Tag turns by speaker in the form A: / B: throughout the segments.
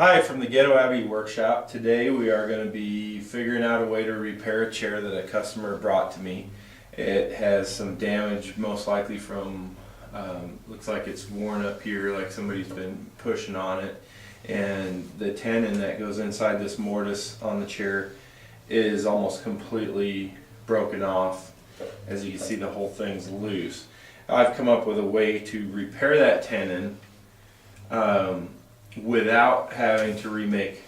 A: Hi, from the Ghetto Abbey Workshop. Today we are going to be figuring out a way to repair a chair that a customer brought to me. It has some damage, most likely from, looks like it's worn up here, like somebody's been pushing on it. And the tenon that goes inside this mortise on the chair is almost completely broken off. As you can see, the whole thing's loose. I've come up with a way to repair that tenon without having to remake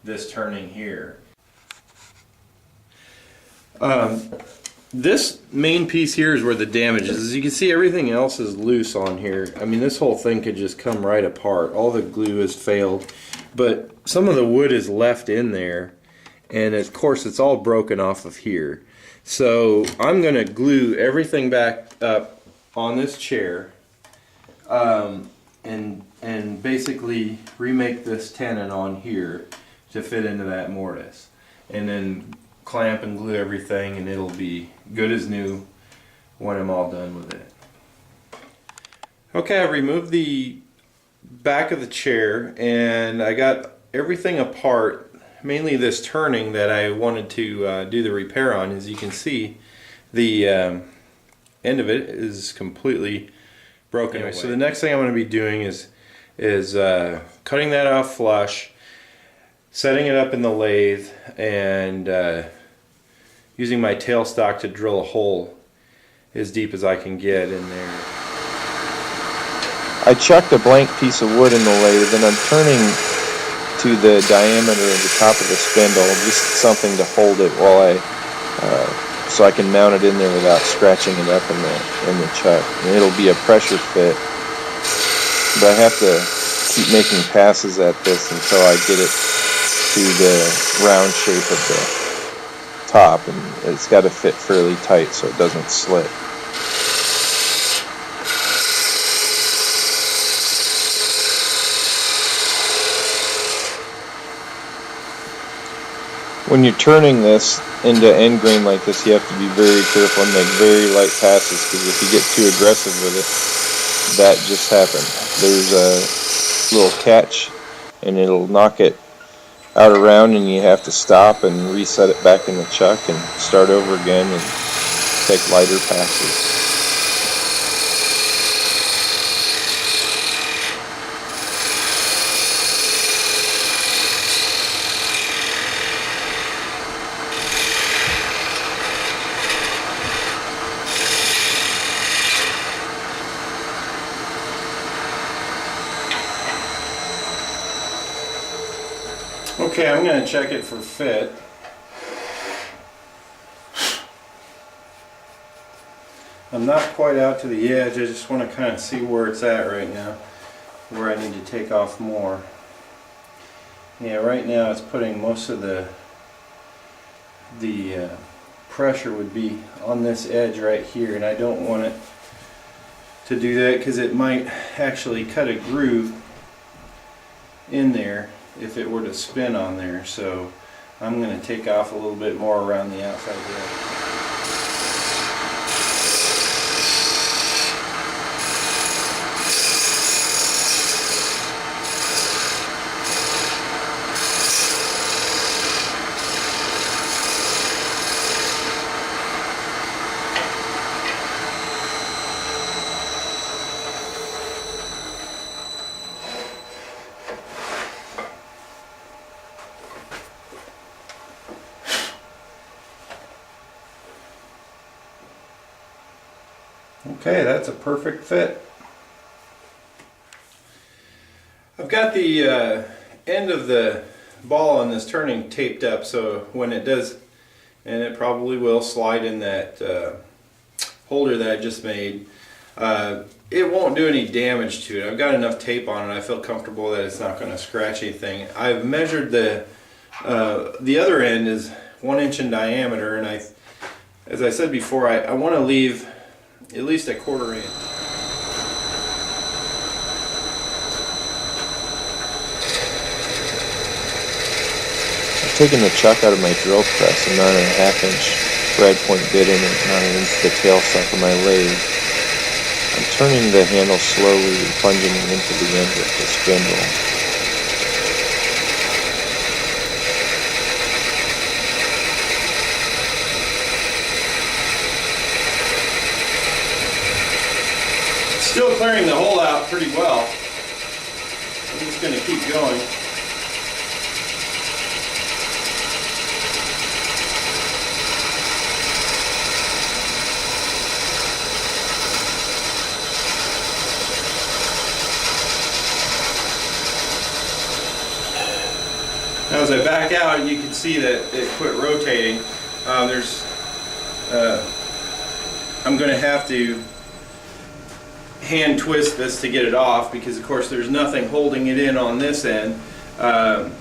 A: this turning here. This main piece here is where the damage is. As you can see, everything else is loose on here. I mean, this whole thing could just come right apart. All the glue has failed, but some of the wood is left in there, and of course it's all broken off of here. So I'm going to glue everything back up on this chair and basically remake this tenon on here to fit into that mortise, and then clamp and glue everything, and it'll be good as new when I'm all done with it. Okay, I removed the back of the chair and I got everything apart, mainly this turning that I wanted to do the repair on. As you can see, the end of it is completely broken away. So the next thing I'm going to be doing is cutting that off flush, setting it up in the lathe, and using my tailstock to drill a hole as deep as I can get in there.
B: I chucked a blank piece of wood in the lathe, and I'm turning to the diameter of the top of the spindle, just something to hold it while so I can mount it in there without scratching it up in the chuck. And it'll be a pressure fit, but I have to keep making passes at this until I get it to the round shape of the top, and it's got to fit fairly tight so it doesn't slip. When you're turning this into end grain like this, you have to be very careful and make very light passes, because if you get too aggressive with it, that just happened. There's a little catch and it'll knock it out around, and you have to stop and reset it back in the chuck and start over again and take lighter passes.
A: Okay, I'm going to check it for fit. I'm not quite out to the edge. I just want to kind of see where it's at right now, where I need to take off more. Yeah, right now it's putting most of the pressure would be on this edge right here, and I don't want it to do that because it might actually cut a groove in there if it were to spin on there. So I'm going to take off a little bit more around the outside there. Okay, that's a perfect fit. I've got the end of the ball on this turning taped up, so when it does, and it probably will, slide in that holder that I just made, it won't do any damage to it. I've got enough tape on it. I feel comfortable that it's not going to scratch anything. I've measured the other end is 1 inch in diameter, and as I said before, I want to leave at least a 1/4 inch.
B: I've taken the chuck out of my drill press and mounted a 1/2 inch brad point bit in it, mounted into the tailstock of my lathe. I'm turning the handle slowly and plunging it into the end with the spindle.
A: Still clearing the hole out pretty well. I'm just going to keep going. Now as I back out, you can see that it quit rotating. I'm going to have to hand twist this to get it off, because of course there's nothing holding it in on this end, but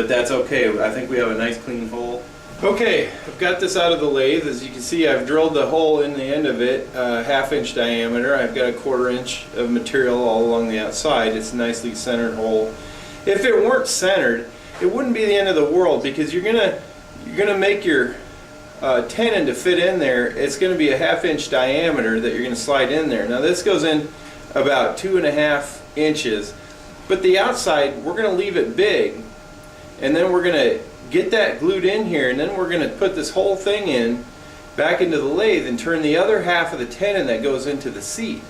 A: that's okay. I think we have a nice clean hole. Okay, I've got this out of the lathe. As you can see, I've drilled the hole in the end of it, 1/2 inch diameter. I've got a 1/4 inch of material all along the outside. It's a nicely centered hole. If it weren't centered, it wouldn't be the end of the world, because you're gonna make your tenon to fit in there. It's going to be a 1/2 inch diameter that you're going to slide in there. Now this goes in about 2.5 inches, but the outside we're going to leave it big, and then we're going to get that glued in here, and then we're going to put this whole thing in back into the lathe and turn the other half of the tenon that goes into the seat.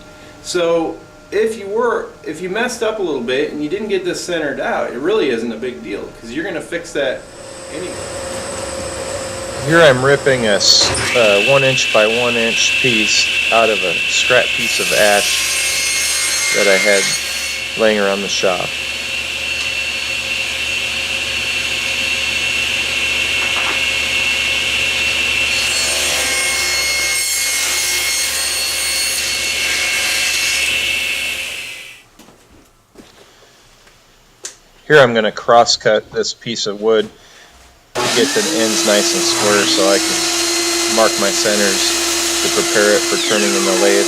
A: So if you messed up a little bit and you didn't get this centered out, it really isn't a big deal, because you're going to fix that anyway.
B: Here I'm ripping a 1 inch by 1 inch piece out of a scrap piece of ash that I had laying around the shop. Here I'm going to cross cut this piece of wood to get the ends nice and square so I can mark my centers to prepare it for turning in the lathe.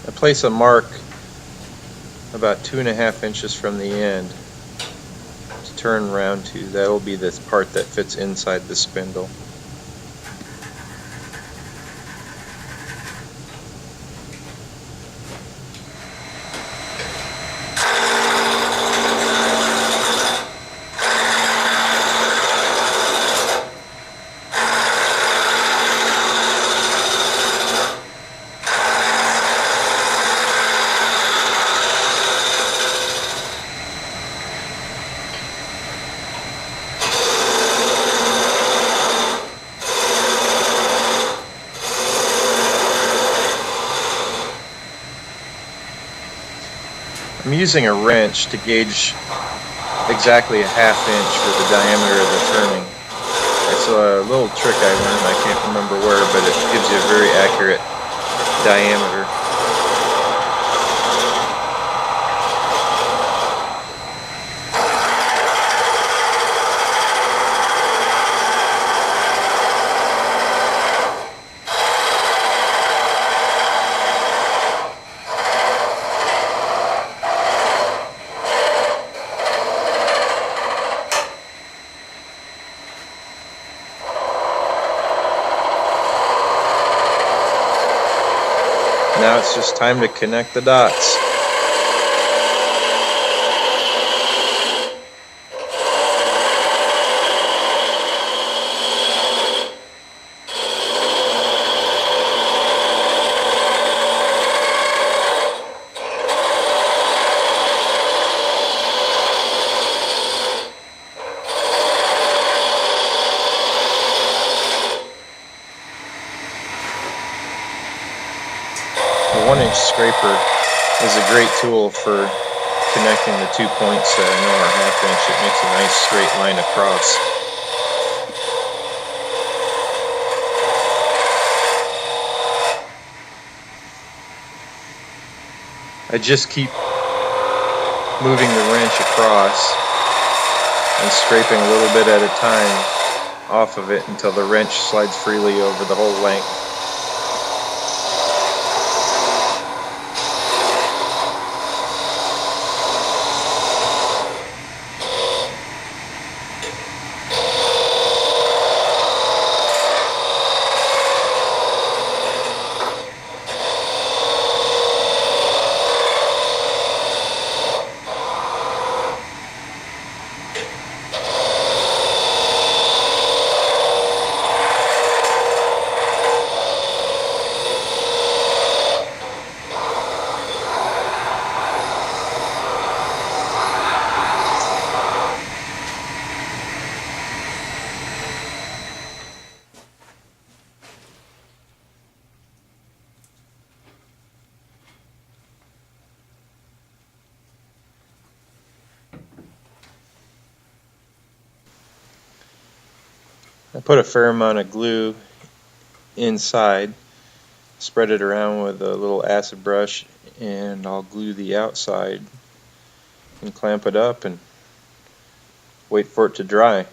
B: I place a mark about 2.5 inches from the end to turn around to. That'll be the part that fits inside the spindle. I'm using a wrench to gauge exactly a 1/2 inch for the diameter of the turning. It's a little trick I learned, I can't remember where, but it gives you a very accurate diameter. Now it's just time to connect the dots. The 1 inch scraper is a great tool for connecting the 2 points that I know are 1/2 inch. It makes a nice straight line across. I just keep moving the wrench across and scraping a little bit at a time off of it until the wrench slides freely over the whole length. I put a fair amount of glue inside, spread it around with a little acid brush, and I'll glue the outside and clamp it up and wait for it to dry.